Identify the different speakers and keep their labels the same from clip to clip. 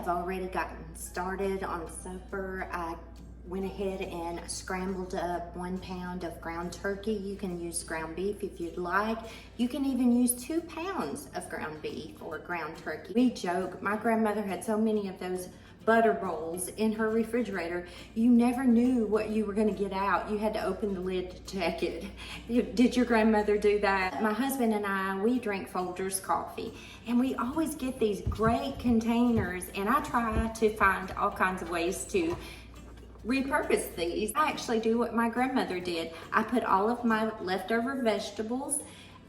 Speaker 1: have already gotten started on supper. I went ahead and scrambled up 1 pound of ground turkey. You can use ground beef if you'd like. You can even use 2 pounds of ground beef or ground turkey. We joke, my grandmother had so many of those butter rolls in her refrigerator, you never knew what you were gonna get out. You had to open the lid to check it. Did your grandmother do that? My husband and I, we drink Folgers coffee, and we always get these great containers, and I try to find all kinds of ways to repurpose these. I actually do what my grandmother did. I put all of my leftover vegetables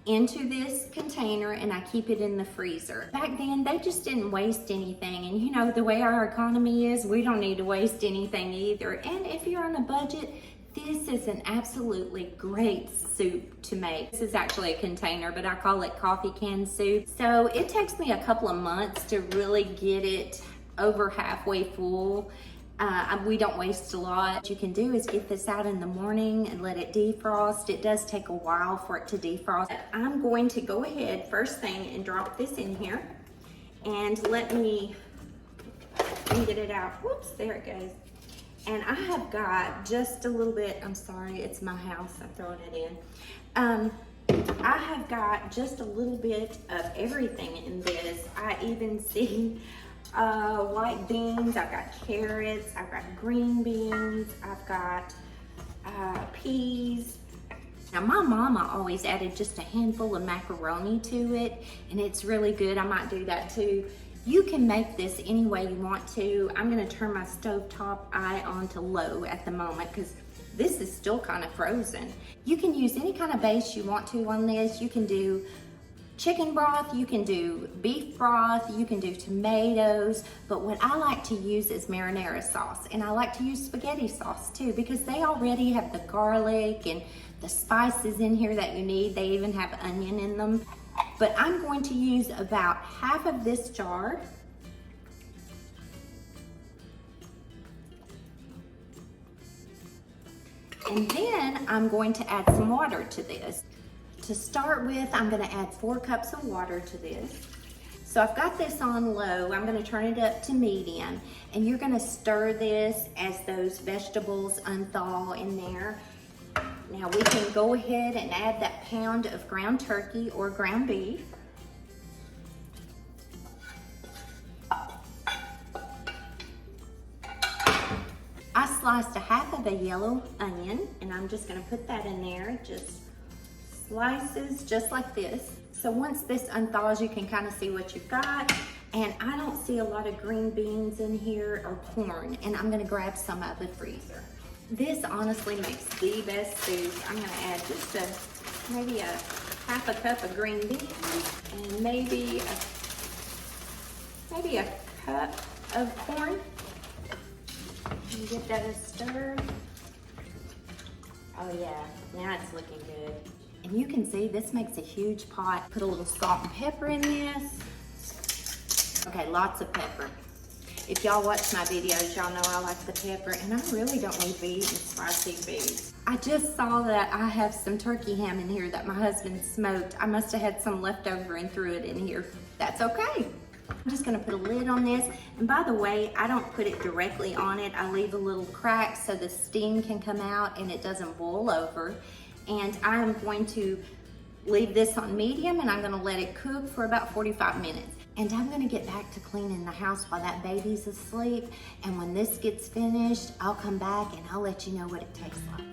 Speaker 1: into this container and I keep it in the freezer. Back then, they just didn't waste anything. And you know, the way our economy is, we don't need to waste anything either. And if you're on a budget, this is an absolutely great soup to make. This is actually a container, but I call it coffee can soup. So it takes me a couple of months to really get it over halfway full. We don't waste a lot. What you can do is get this out in the morning and let it defrost. It does take a while for it to defrost. I'm going to go ahead first thing and drop this in here, and let me get it out. Whoops, there it goes. And I have got just a little bit, I'm sorry, it's my house, I'm throwing it in. I have got just a little bit of everything in this. I even see white beans, I've got carrots, I've got green beans, I've got peas. Now my mama always added just a handful of macaroni to it, and it's really good. I might do that too. You can make this any way you want to. I'm gonna turn my stovetop eye on to low at the moment because this is still kind of frozen. You can use any kind of base you want to on this. You can do chicken broth, you can do beef broth, you can do tomatoes, but what I like to use is marinara sauce, and I like to use spaghetti sauce too because they already have the garlic and the spices in here that you need. They even have onion in them. But I'm going to use about half of this jar. And then I'm going to add some water to this. To start with, I'm gonna add 4 cups of water to this. So I've got this on low. I'm gonna turn it up to medium, and you're gonna stir this as those vegetables unthaw in there. Now we can go ahead and add that pound of ground turkey or ground beef. I sliced a half of a yellow onion, and I'm just gonna put that in there, just slices just like this. So once this unthaws, you can kind of see what you've got. And I don't see a lot of green beans in here or corn, and I'm gonna grab some out of the freezer. This honestly makes the best soup. I'm gonna add just maybe a half a cup of green beans and maybe a cup of corn. And get that a stir. Oh yeah, now it's looking good. And you can see this makes a huge pot. Put a little salt and pepper in this. Okay, lots of pepper. If y'all watch my videos, y'all know I like the pepper, and I really don't need to be eating spicy food. I just saw that I have some turkey ham in here that my husband smoked. I must have had some left over and threw it in here. That's okay. I'm just gonna put a lid on this. And by the way, I don't put it directly on it. I leave a little crack so the steam can come out and it doesn't boil over. And I'm going to leave this on medium, and I'm gonna let it cook for about 45 minutes. And I'm gonna get back to cleaning the house while that baby's asleep. And when this gets finished, I'll come back and I'll let you know what it tastes like.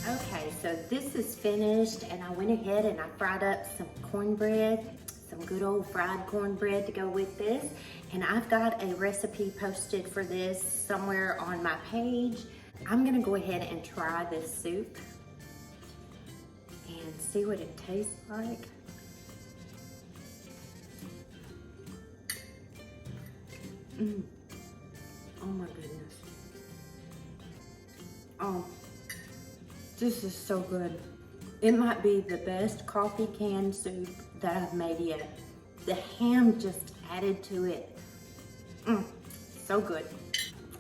Speaker 1: Okay, so this is finished, and I went ahead and I fried up some cornbread. Some good old fried cornbread to go with this. And I've got a recipe posted for this somewhere on my page. I'm gonna go ahead and try this soup and see what it tastes like. Oh my goodness. Oh, this is so good. It might be the best coffee can soup that I've made yet. The ham just added to it. So good.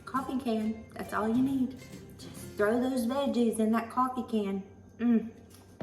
Speaker 1: Coffee can, that's all you need. Just throw those veggies in that coffee can.